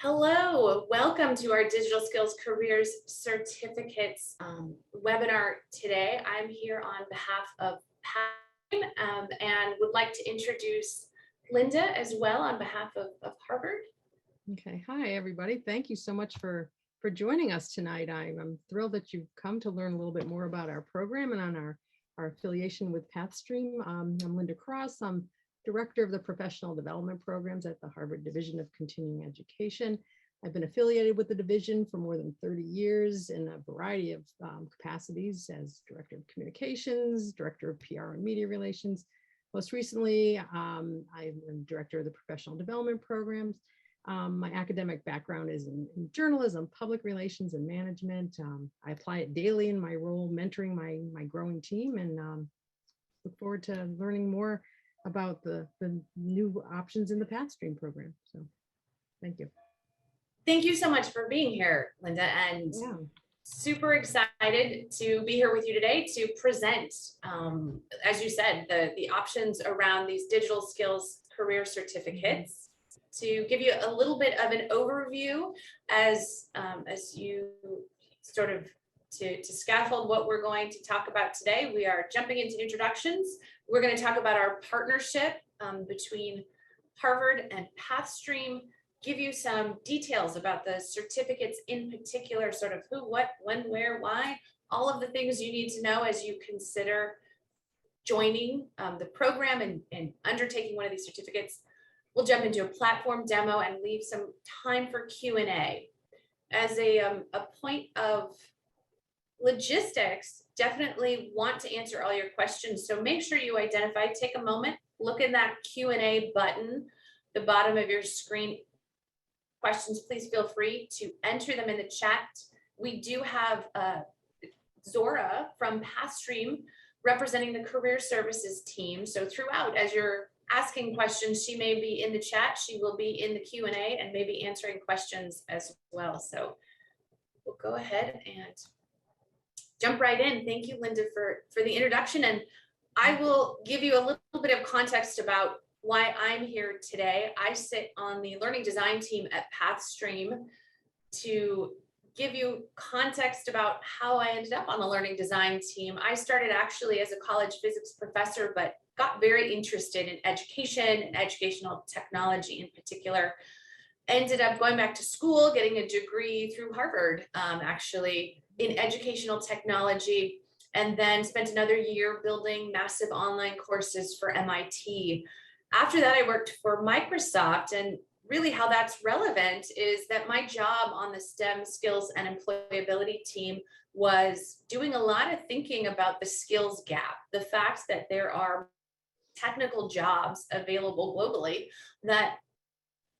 Hello, welcome to our Digital Skills Careers Certificates webinar today. I'm here on behalf of Pathstream and would like to introduce Linda as well on behalf of Harvard. Okay, hi everybody. Thank you so much for joining us tonight. I'm thrilled that you've come to learn a little bit more about our program and on our affiliation with Pathstream. I'm Linda Cross. I'm Director of the Professional Development Programs at the Harvard Division of Continuing Education. I've been affiliated with the division for more than 30 years in a variety of capacities as Director of Communications, Director of PR and Media Relations. Most recently, I'm Director of the Professional Development Programs. My academic background is in journalism, public relations, and management. I apply it daily in my role mentoring my growing team, and look forward to learning more about the new options in the Pathstream program. So thank you. Thank you so much for being here, Linda, and super excited to be here with you today to present, as you said, the options around these digital skills career certificates, to give you a little bit of an overview as you sort of to scaffold what we're going to talk about today. We are jumping into introductions. We're going to talk about our partnership between Harvard and Pathstream, give you some details about the certificates in particular, sort of who, what, when, where, why, all of the things you need to know as you consider joining the program and undertaking one of these certificates. We'll jump into a platform demo and leave some time for Q&A. As a point of logistics, definitely want to answer all your questions. So make sure you identify, take a moment, look in that Q&A button, the bottom of your screen. Questions, please feel free to enter them in the chat. We do have Zora from Pathstream representing the career services team. So throughout, as you're asking questions, she may be in the chat, she will be in the Q&A and maybe answering questions as well. So we'll go ahead and jump right in. Thank you, Linda, for the introduction. And I will give you a little bit of context about why I'm here today. I sit on the learning design team at Pathstream to give you context about how I ended up on the learning design team. I started actually as a college physics professor, but got very interested in education and educational technology in particular. Ended up going back to school, getting a degree through Harvard, actually in educational technology, and then spent another year building massive online courses for MIT. After that, I worked for Microsoft, and really how that's relevant is that my job on the STEM skills and employability team was doing a lot of thinking about the skills gap, the fact that there are technical jobs available globally that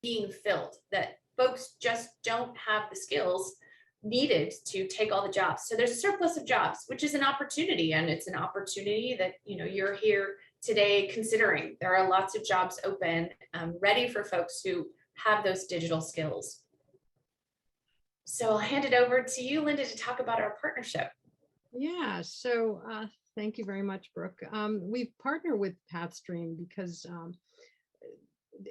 being filled, that folks just don't have the skills needed to take all the jobs. So there's a surplus of jobs, which is an opportunity, and it's an opportunity that you're here today considering. There are lots of jobs open, ready for folks who have those digital skills. So I'll hand it over to you, Linda, to talk about our partnership. Yeah, so thank you very much, Brooke. We've partnered with Pathstream because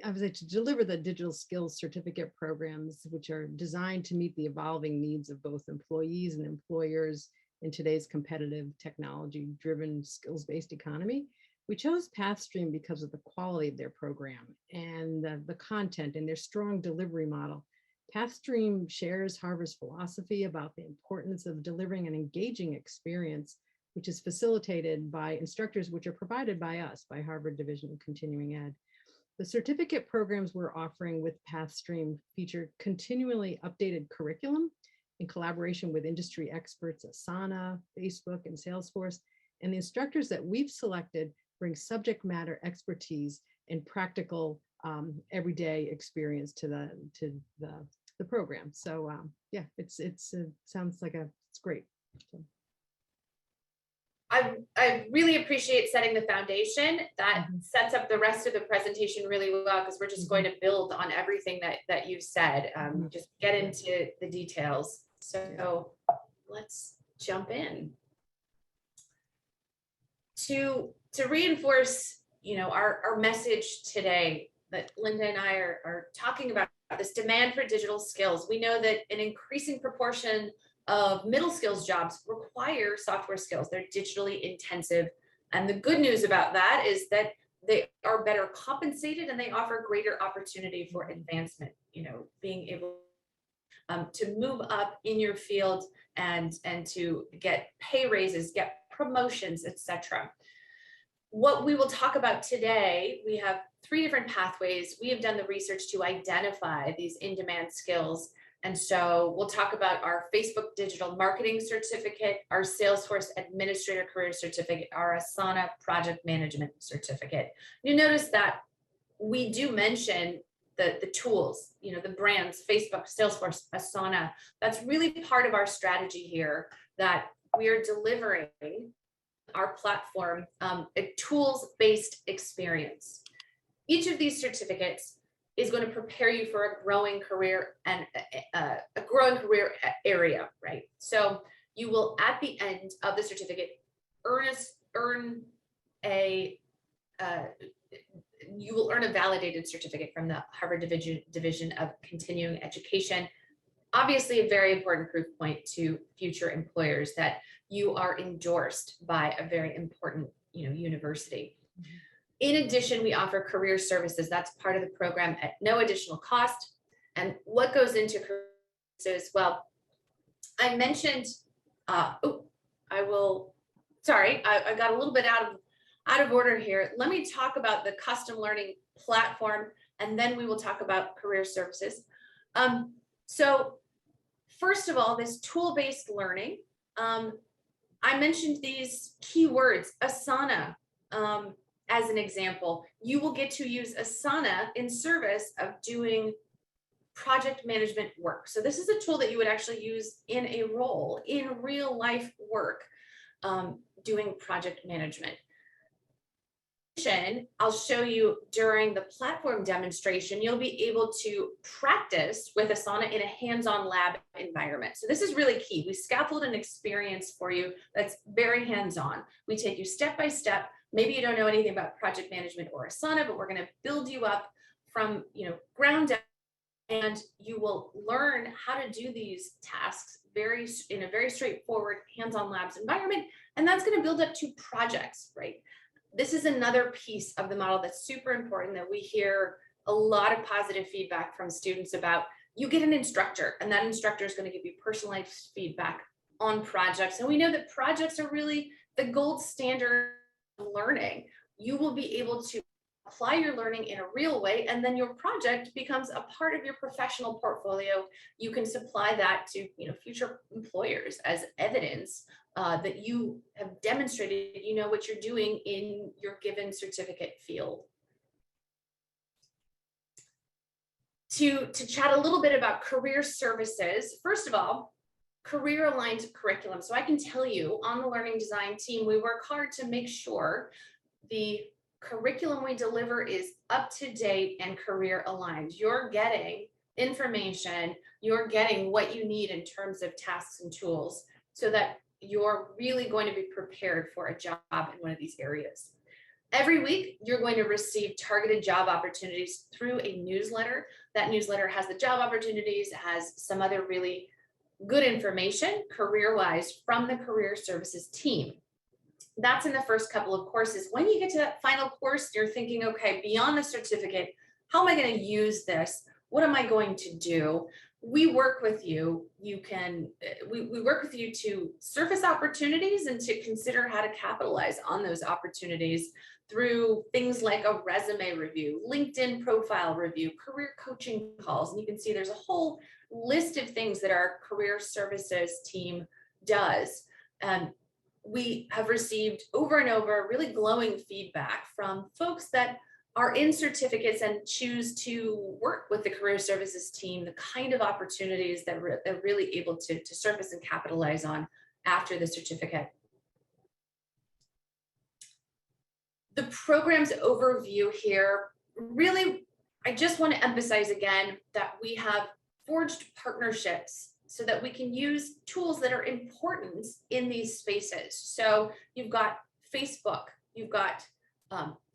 I was to deliver the digital skills certificate programs, which are designed to meet the evolving needs of both employees and employers in today's competitive technology-driven skills-based economy. We chose Pathstream because of the quality of their program and the content and their strong delivery model. Pathstream shares Harvard's philosophy about the importance of delivering an engaging experience, which is facilitated by instructors which are provided by us, by Harvard Division of Continuing Ed. The certificate programs we're offering with Pathstream feature continually updated curriculum in collaboration with industry experts, Asana, Facebook, and Salesforce. And the instructors that we've selected bring subject matter expertise and practical everyday experience to the program. So yeah, it sounds like it's great. So. I really appreciate setting the foundation. That sets up the rest of the presentation really well, because we're just going to build on everything that you said. Just get into the details. So let's jump in. To reinforce, our message today, that Linda and I are talking about, this demand for digital skills. We know that an increasing proportion of middle skills jobs require software skills. They're digitally intensive. And the good news about that is that they are better compensated and they offer greater opportunity for advancement, being able to move up in your field and to get pay raises, get promotions, etc. What we will talk about today, we have 3 different pathways. We have done the research to identify these in-demand skills. And so we'll talk about our Facebook Digital Marketing Certificate, our Salesforce Administrator Career Certificate, our Asana Project Management Certificate. You notice that we do mention the tools, the brands, Facebook, Salesforce, Asana. That's really part of our strategy here, that we are delivering our platform a tools-based experience. Each of these certificates is going to prepare you for a growing career and a growing career area, right? So you will, at the end of the certificate, you will earn a validated certificate from the Harvard Division of Continuing Education. Obviously, a very important proof point to future employers that you are endorsed by a very important, university. In addition, we offer career services. That's part of the program at no additional cost. And what goes into career services? Well, I mentioned, I got a little bit out of order here. Let me talk about the custom learning platform, and then we will talk about career services. So first of all, this tool-based learning, I mentioned these keywords, Asana, as an example. You will get to use Asana in service of doing project management work. So this is a tool that you would actually use in a role, in real life work, doing project management. I'll show you during the platform demonstration, you'll be able to practice with Asana in a hands-on lab environment. So this is really key. We scaffold an experience for you that's very hands-on. We take you step by step. Maybe you don't know anything about project management or Asana, but we're going to build you up from ground up, and you will learn how to do these tasks in a very straightforward hands-on labs environment, and that's going to build up to projects, right? This is another piece of the model that's super important that we hear a lot of positive feedback from students about. You get an instructor, and that instructor is going to give you personalized feedback on projects. And we know that projects are really the gold standard of learning. You will be able to apply your learning in a real way, and then your project becomes a part of your professional portfolio. You can supply that to future employers as evidence that you have demonstrated what you're doing in your given certificate field. To chat a little bit about career services, first of all, career aligned curriculum. So I can tell you, on the learning design team, we work hard to make sure the curriculum we deliver is up to date and career aligned. You're getting information, you're getting what you need in terms of tasks and tools, so that you're really going to be prepared for a job in one of these areas. Every week, you're going to receive targeted job opportunities through a newsletter. That newsletter has the job opportunities, has some other really good information career-wise from the career services team. That's in the first couple of courses. When you get to that final course, you're thinking, okay, beyond the certificate, how am I going to use this? What am I going to do? We work with you. We work with you to surface opportunities and to consider how to capitalize on those opportunities through things like a resume review, LinkedIn profile review, career coaching calls. And you can see there's a whole list of things that our career services team does. We have received over and over really glowing feedback from folks that are in certificates and choose to work with the career services team, the kind of opportunities that they're really able to surface and capitalize on after the certificate. The program's overview here, really, I just want to emphasize again that we have forged partnerships so that we can use tools that are important in these spaces. So you've got Facebook, you've got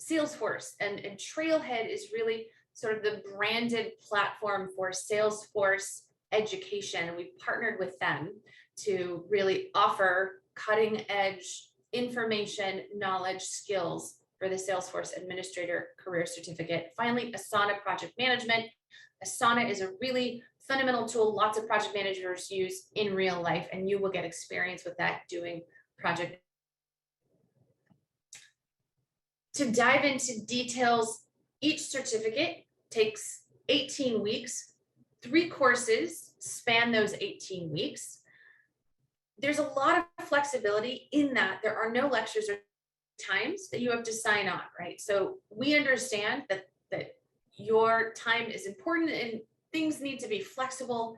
Salesforce, and Trailhead is really sort of the branded platform for Salesforce education. We've partnered with them to really offer cutting edge information, knowledge, skills for the Salesforce Administrator Career Certificate. Finally, Asana Project Management. Asana is a really fundamental tool lots of project managers use in real life, and you will get experience with that doing project. To dive into details, each certificate takes 18 weeks. 3 courses span those 18 weeks. There's a lot of flexibility in that there are no lectures or times that you have to sign on, right? So we understand that your time is important and things need to be flexible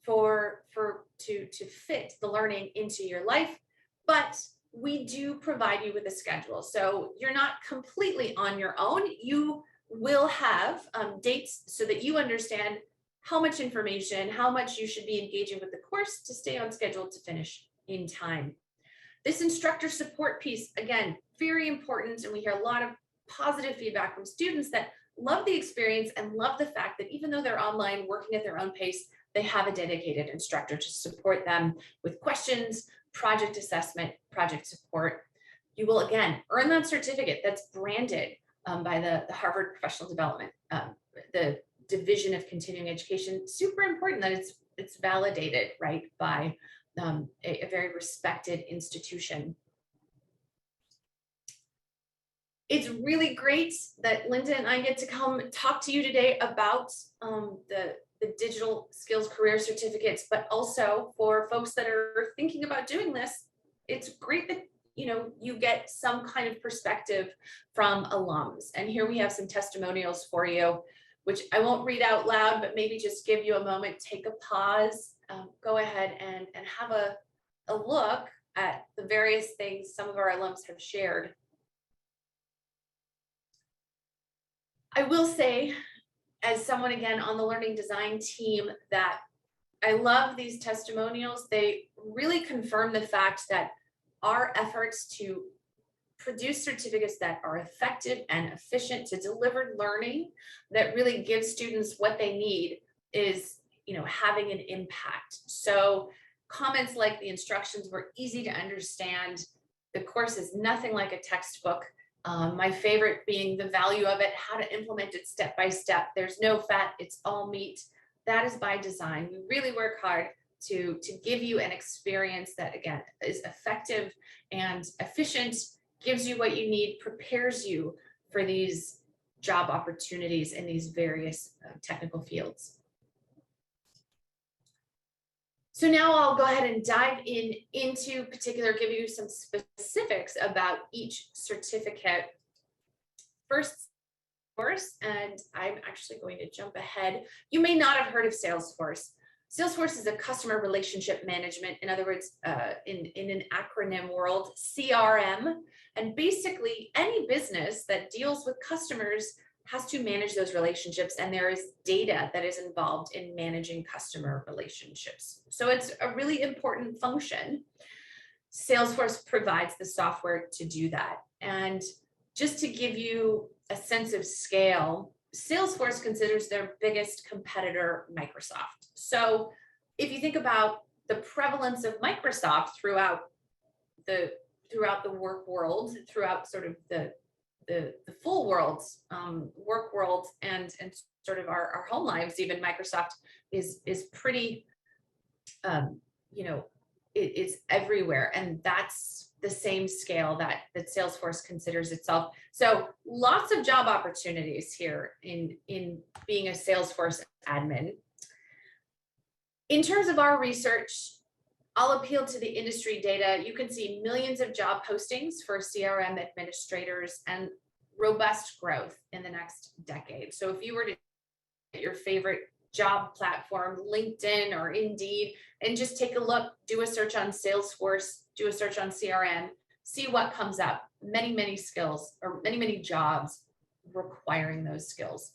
to fit the learning into your life, but we do provide you with a schedule. So you're not completely on your own. You will have dates so that you understand how much information, how much you should be engaging with the course to stay on schedule to finish in time. This instructor support piece, again, very important. And we hear a lot of positive feedback from students that love the experience and love the fact that even though they're online working at their own pace, they have a dedicated instructor to support them with questions, project assessment, project support. You will, again, earn that certificate that's branded by the Harvard Professional Development, the Division of Continuing Education. Super important that it's validated, right, by a very respected institution. It's really great that Linda and I get to come talk to you today about the digital skills career certificates, but also for folks that are thinking about doing this, it's great that you get some kind of perspective from alums. And here we have some testimonials for you, which I won't read out loud, but maybe just give you a moment, take a pause, go ahead and have a look at the various things some of our alums have shared. I will say, as someone again on the learning design team, that I love these testimonials. They really confirm the fact that our efforts to produce certificates that are effective and efficient to deliver learning that really gives students what they need is, having an impact. So comments like the instructions were easy to understand. The course is nothing like a textbook. My favorite being the value of it, how to implement it step by step. There's no fat, it's all meat. That is by design. We really work hard to give you an experience that, again, is effective and efficient, gives you what you need, prepares you for these job opportunities in these various technical fields. So now I'll go ahead and dive into particular, give you some specifics about each certificate. First, Salesforce, and I'm actually going to jump ahead. You may not have heard of Salesforce. Salesforce is a customer relationship management, in other words, in an acronym world, CRM. And basically, any business that deals with customers has to manage those relationships, and there is data that is involved in managing customer relationships. So it's a really important function. Salesforce provides the software to do that. And just to give you a sense of scale, Salesforce considers their biggest competitor Microsoft. So if you think about the prevalence of Microsoft throughout the work world, throughout sort of the full world's work world and sort of our home lives, even Microsoft is pretty, it's everywhere, and that's the same scale that Salesforce considers itself. So lots of job opportunities here in being a Salesforce admin. In terms of our research, I'll appeal to the industry data. You can see millions of job postings for CRM administrators and robust growth in the next decade. So if you were to get your favorite job platform, LinkedIn or Indeed, and just take a look, do a search on Salesforce, do a search on CRM, see what comes up. Many, many skills or many jobs requiring those skills.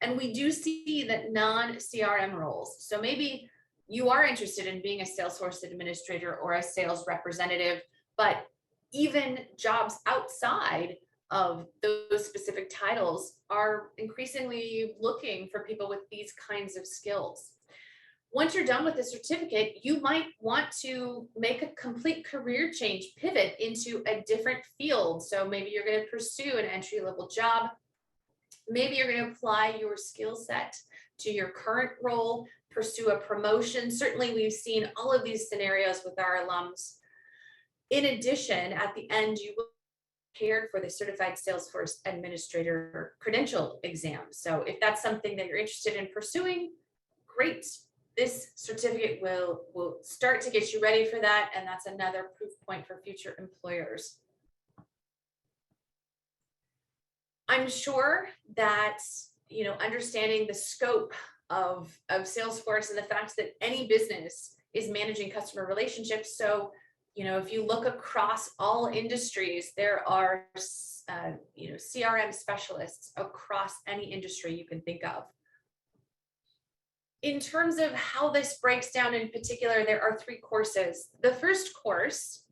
And we do see that non-CRM roles. So maybe you are interested in being a Salesforce administrator or a sales representative, but even jobs outside of those specific titles are increasingly looking for people with these kinds of skills. Once you're done with the certificate, you might want to make a complete career change, pivot into a different field. So maybe you're going to pursue an entry-level job. Maybe you're going to apply your skill set to your current role, pursue a promotion. Certainly, we've seen all of these scenarios with our alums. In addition, at the end, you will be prepared for the Certified Salesforce Administrator Credential exam. So if that's something that you're interested in pursuing, great. This certificate will start to get you ready for that, and that's another proof point for future employers. I'm sure that, you know, understanding the scope of Salesforce and the fact that any business is managing customer relationships. So, you know, if you look across all industries, there are, you know, CRM specialists across any industry you can think of. In terms of how this breaks down in particular, there are 3 courses. The first course,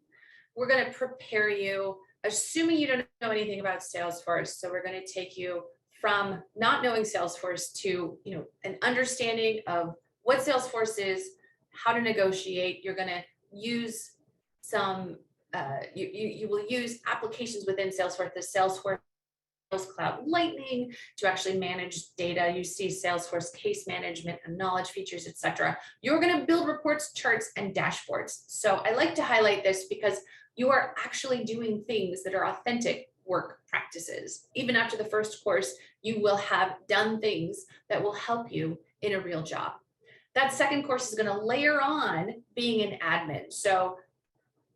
we're going to prepare you, assuming you don't know anything about Salesforce. So we're going to take you from not knowing Salesforce to, you know, an understanding of what Salesforce is, how to negotiate. You're going to use some, you will use applications within Salesforce, the Salesforce Cloud Lightning to actually manage data. You see Salesforce case management and knowledge features, etc. You're going to build reports, charts, and dashboards. So I like to highlight this because you are actually doing things that are authentic work practices. Even after the first course, you will have done things that will help you in a real job. That second course is going to layer on being an admin. So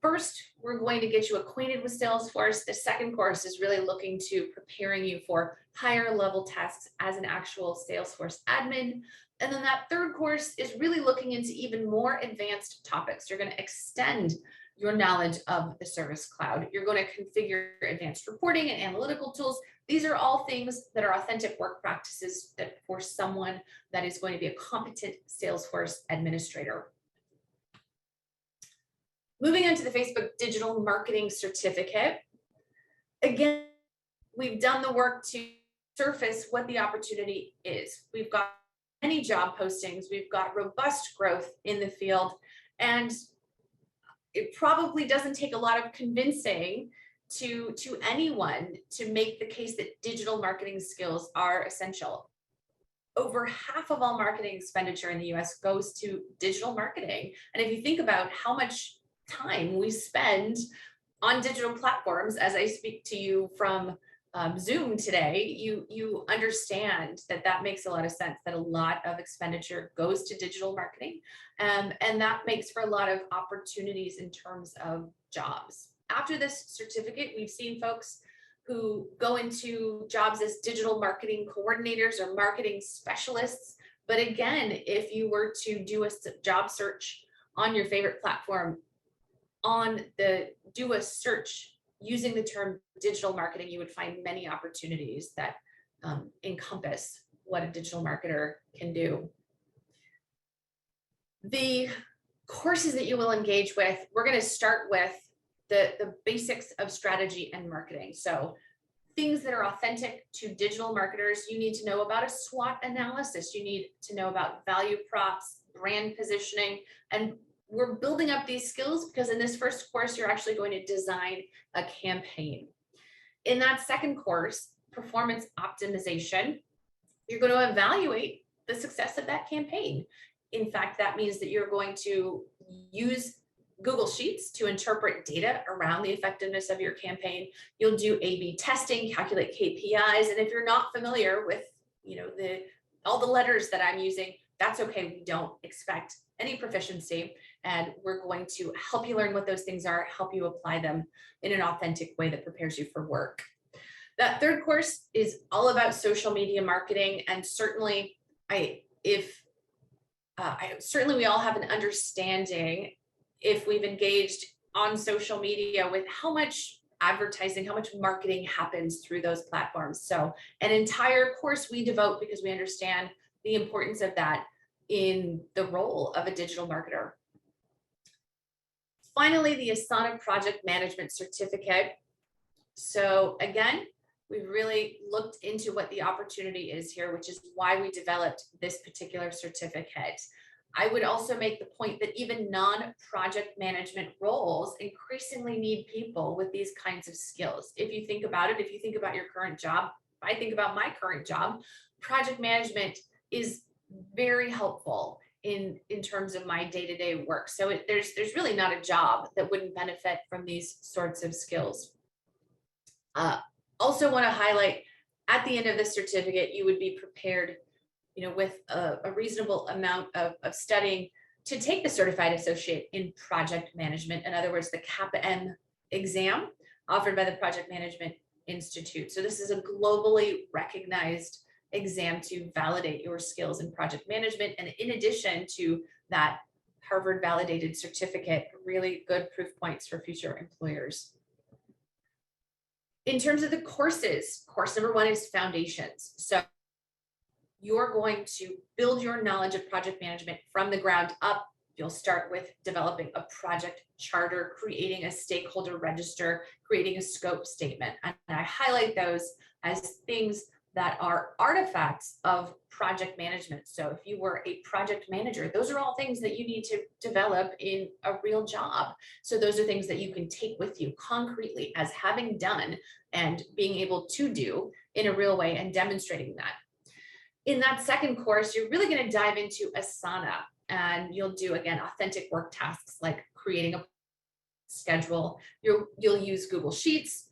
first, we're going to get you acquainted with Salesforce. The second course is really looking to preparing you for higher level tasks as an actual Salesforce admin. And then that third course is really looking into even more advanced topics. You're going to extend your knowledge of the Service Cloud. You're going to configure advanced reporting and analytical tools. These are all things that are authentic work practices that for someone that is going to be a competent Salesforce administrator. Moving on to the Facebook Digital Marketing Certificate. Again, we've done the work to surface what the opportunity is. We've got many job postings, we've got robust growth in the field, and it probably doesn't take a lot of convincing to anyone to make the case that digital marketing skills are essential. Over half of all marketing expenditure in the US goes to digital marketing. And if you think about how much time we spend on digital platforms, as I speak to you from Zoom today, you understand that that makes a lot of sense, that a lot of expenditure goes to digital marketing, and that makes for a lot of opportunities in terms of jobs. After this certificate, we've seen folks who go into jobs as digital marketing coordinators or marketing specialists. But again, if you were to do a job search on your favorite platform, do a search using the term digital marketing, you would find many opportunities that encompass what a digital marketer can do. The courses that you will engage with, we're going to start with the basics of strategy and marketing. So things that are authentic to digital marketers, you need to know about a SWOT analysis. You need to know about value props, brand positioning, and we're building up these skills because in this first course, you're actually going to design a campaign. In that second course, performance optimization, you're going to evaluate the success of that campaign. In fact, that means that you're going to use Google Sheets to interpret data around the effectiveness of your campaign. You'll do A/B testing, calculate KPIs, and if you're not familiar with, you know, all the letters that I'm using, that's okay. We don't expect any proficiency, and we're going to help you learn what those things are, help you apply them in an authentic way that prepares you for work. That third course is all about social media marketing, and certainly certainly we all have an understanding, if we've engaged on social media, with how much advertising, how much marketing happens through those platforms. So an entire course we devote because we understand the importance of that in the role of a digital marketer. Finally, the Asana Project Management Certificate. So again, We've really looked into what the opportunity is here, which is why we developed this particular certificate. I would also make the point that even non-project management roles increasingly need people with these kinds of skills. If you think about it, if you think about your current job, I think about my current job, project management is very helpful in terms of my day-to-day work. So there's really not a job that wouldn't benefit from these sorts of skills. Also want to highlight, at the end of the certificate, you would be prepared, with a reasonable amount of studying to take the Certified Associate in Project Management. In other words, the CAPM exam offered by the Project Management Institute. So this is a globally recognized exam to validate your skills in project management. And in addition to that Harvard validated certificate, really good proof points for future employers. In terms of the courses, course number 1 is Foundations. So you're going to build your knowledge of project management from the ground up. You'll start with developing a project charter, creating a stakeholder register, creating a scope statement. And I highlight those as things that are artifacts of project management. So if you were a project manager, those are all things that you need to develop in a real job. So those are things that you can take with you concretely as having done and being able to do in a real way and demonstrating that. In that second course, you're really going to dive into Asana, and you'll do, again, authentic work tasks like creating a schedule. You'll use Google Sheets.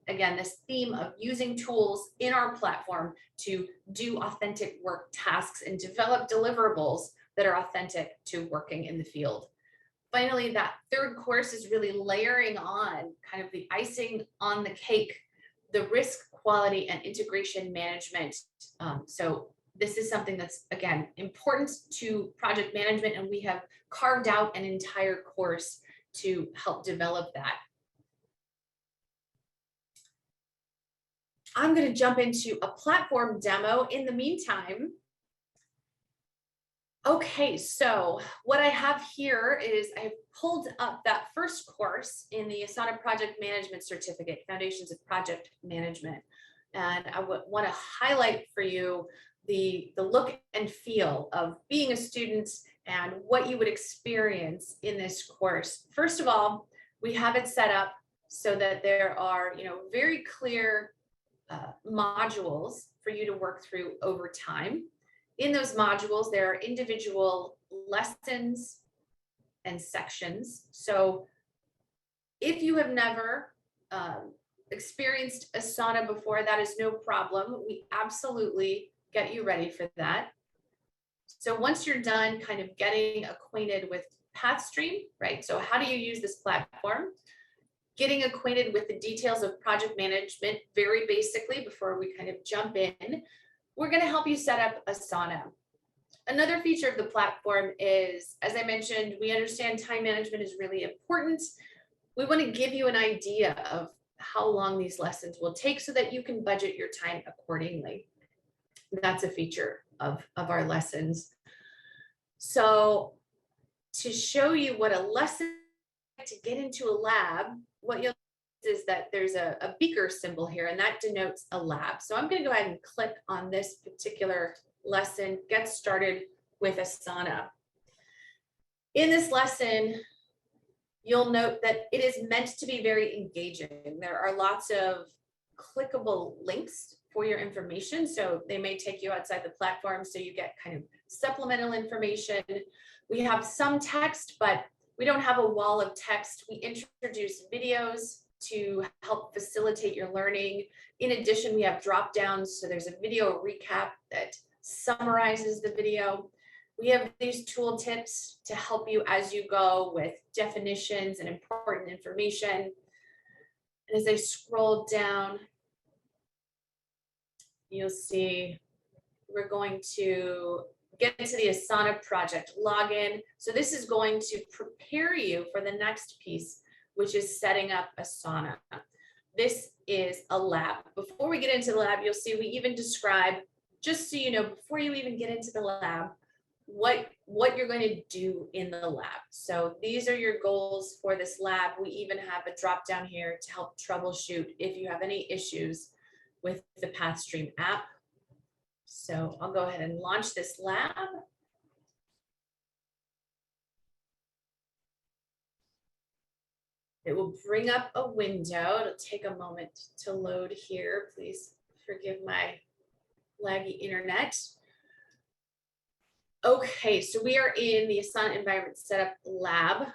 Again, this theme of using tools in our platform to do authentic work tasks and develop deliverables that are authentic to working in the field. Finally, that third course is really layering on kind of the icing on the cake, the risk, quality, and integration management. So this is something that's, again, important to project management, and we have carved out an entire course to help develop that. I'm going to jump into a platform demo in the meantime. Okay, so what I have here is I've pulled up that first course in the Asana Project Management Certificate, Foundations of Project Management. And I want to highlight for you the look and feel of being a student and what you would experience in this course. First of all, we have it set up so that there are, very clear modules for you to work through over time. In those modules, there are individual lessons and sections. So if you have never experienced Asana before, that is no problem. We absolutely get you ready for that. So once you're done kind of getting acquainted with Pathstream, right? So how do you use this platform? Getting acquainted with the details of project management very basically before we kind of jump in, we're going to help you set up Asana. Another feature of the platform is, as I mentioned, we understand time management is really important. We want to give you an idea of how long these lessons will take so that you can budget your time accordingly. That's a feature of our lessons. So to show you what a lesson to get into a lab, what you'll see is that there's a beaker symbol here, and that denotes a lab. So I'm going to go ahead and click on this particular lesson, get started with Asana. In this lesson, you'll note that it is meant to be very engaging. There are lots of clickable links for your information. So they may take you outside the platform so you get kind of supplemental information. We have some text, but we don't have a wall of text. We introduce videos to help facilitate your learning. In addition, we have drop downs. So there's a video recap that summarizes the video. We have these tool tips to help you as you go with definitions and important information. And as I scroll down, you'll see we're going to get into the Asana project login. So this is going to prepare you for the next piece, which is setting up Asana. This is a lab. Before we get into the lab, you'll see we even describe, just so you know, before you even get into the lab, what you're going to do in the lab. So these are your goals for this lab. We even have a drop down here to help troubleshoot if you have any issues with the Pathstream app. So I'll go ahead and launch this lab. It will bring up a window. It'll take a moment to load here. Please forgive my laggy internet. Okay, so we are in the Asana Environment Setup Lab.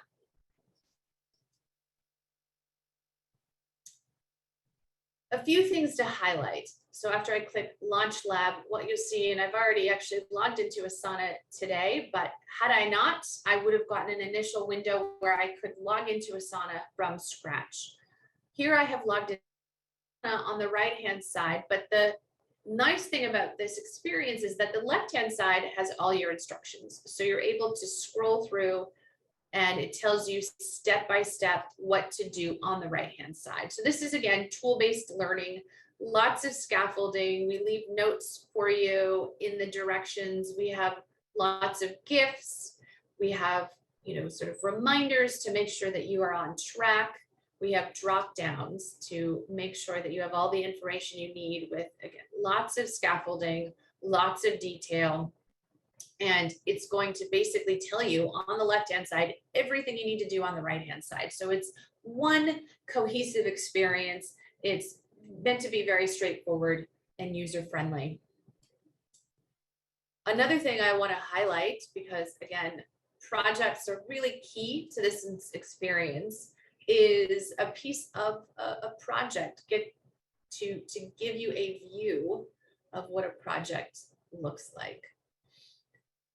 A few things to highlight. So after I click Launch Lab, what you'll see, and I've already actually logged into Asana today, but had I not, I would have gotten an initial window where I could log into Asana from scratch. Here I have logged in on the right-hand side, but the nice thing about this experience is that the left-hand side has all your instructions. So you're able to scroll through and it tells you step by step what to do on the right-hand side. So this is, again, tool-based learning, lots of scaffolding. We leave notes for you in the directions. We have lots of GIFs. We have, sort of reminders to make sure that you are on track. We have drop downs to make sure that you have all the information you need with, again, lots of scaffolding, lots of detail. And it's going to basically tell you on the left-hand side everything you need to do on the right-hand side. So it's one cohesive experience. It's meant to be very straightforward and user-friendly. Another thing I want to highlight, because again, projects are really key to this experience, is a piece of a project to give you a view of what a project looks like.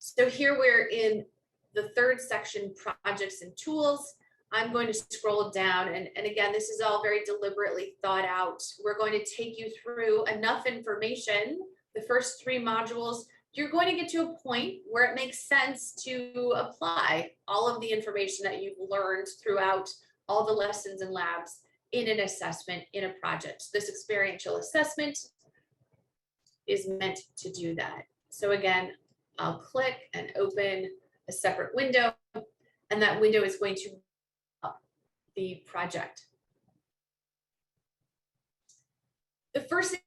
So here we're in the third section, projects and tools. I'm going to scroll down, and again, this is all very deliberately thought out. We're going to take you through enough information. The first 3 modules, you're going to get to a point where it makes sense to apply all of the information that you've learned throughout all the lessons and labs in an assessment, in a project. This experiential assessment is meant to do that. So again, I'll click and open a separate window, and that window is going to up the project. The first thing,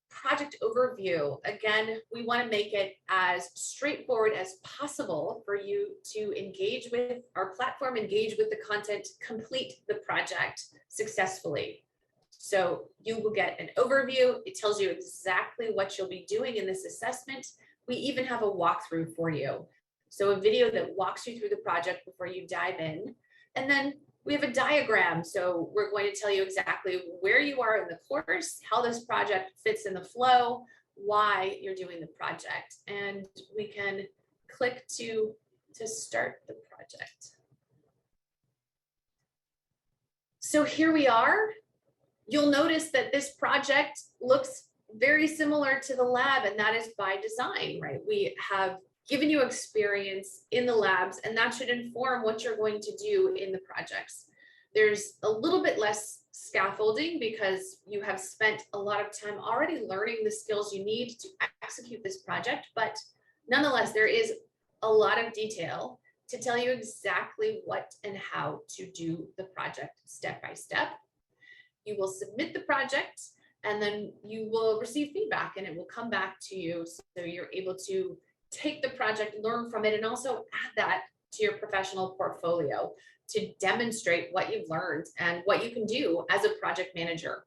project overview. Again, we want to make it as straightforward as possible for you to engage with our platform, engage with the content, complete the project successfully. So you will get an overview. It tells you exactly what you'll be doing in this assessment. We even have a walkthrough for you. So a video that walks you through the project before you dive in. And then we have a diagram. So we're going to tell you exactly where you are in the course, how this project fits in the flow, why you're doing the project. And we can click to start the project. So here we are. You'll notice that this project looks very similar to the lab, and that is by design, right? We have given you experience in the labs, and that should inform what you're going to do in the projects. There's a little bit less scaffolding because you have spent a lot of time already learning the skills you need to execute this project, but nonetheless, there is a lot of detail to tell you exactly what and how to do the project step by step. You will submit the project, and then you will receive feedback, and it will come back to you, so you're able to take the project, learn from it, and also add that to your professional portfolio to demonstrate what you've learned and what you can do as a project manager.